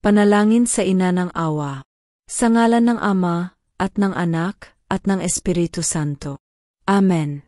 Panalangin sa Ina ng Awa. Sa ngalan ng Ama, at ng Anak, at ng Espiritu Santo. Amen.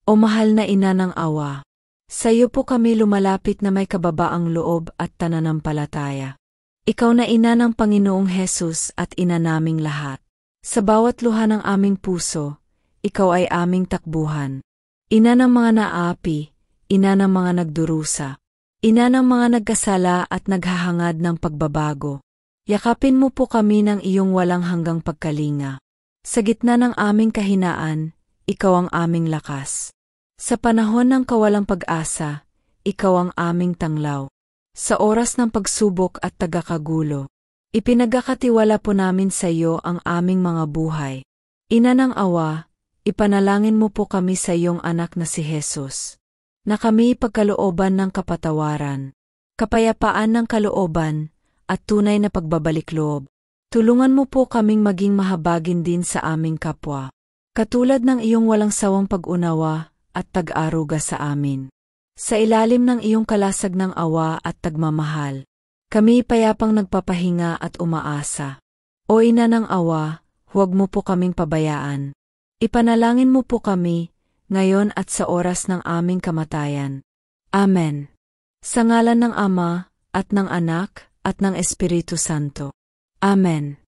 O mahal na Ina ng Awa, sa iyo po kami lumalapit na may kababaang loob at pananampalataya. Ikaw na Ina ng Panginoong Hesus at Ina naming lahat. Sa bawat luha ng aming puso, ikaw ay aming takbuhan. Ina ng mga naapi, Ina ng mga nagdurusa, Ina ng mga nagkasala at naghahangad ng pagbabago. Yakapin mo po kami ng iyong walang hanggang pagkalinga. Sa gitna ng aming kahinaan, ikaw ang aming lakas. Sa panahon ng kawalang pag-asa, ikaw ang aming tanglaw. Sa oras ng pagsubok at tagakagulo, ipinagkakatiwala po namin sa iyo ang aming mga buhay. Ina ng Awa, ipanalangin mo po kami sa iyong anak na si Jesus, na kami pagkalooban ng kapatawaran, kapayapaan ng kalooban, at tunay na pagbabalik-loob. Tulungan mo po kaming maging mahabagin din sa aming kapwa, katulad ng iyong walang sawang pag-unawa at tag-aruga sa amin. Sa ilalim ng iyong kalasag ng awa at tagmamahal, kami payapang nagpapahinga at umaasa. O Ina ng Awa, huwag mo po kaming pabayaan. Ipanalangin mo po kami, ngayon at sa oras ng aming kamatayan. Amen. Sa ngalan ng Ama, at ng Anak, at ng Espiritu Santo. Amen.